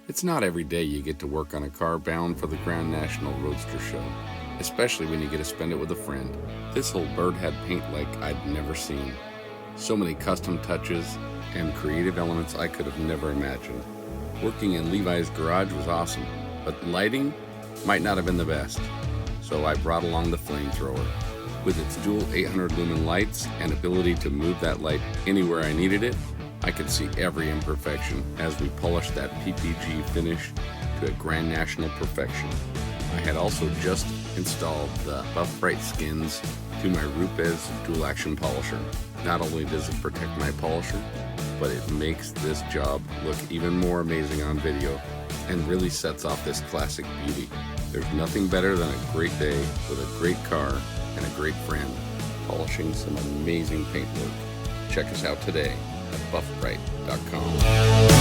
It's not every day you get to work on a car bound for the Grand National Roadster Show, especially when you get to spend it with a friend. This whole bird had paint like I'd never seen. So many custom touches and creative elements I could have never imagined. Working in Levi's garage was awesome, but lighting might not have been the best. So I brought along the Flamethrower. With its dual 800 lumen lights and ability to move that light anywhere I needed it, I could see every imperfection as we polished that PPG finish to a Grand National perfection. I had also just installed the Buff Brite Skinz to my Rupes dual action polisher. Not only does it protect my polisher, but it makes this job look even more amazing on video and really sets off this classic beauty. There's nothing better than a great day with a great car and a great friend polishing some amazing paintwork. Check us out today at buffbrite.com.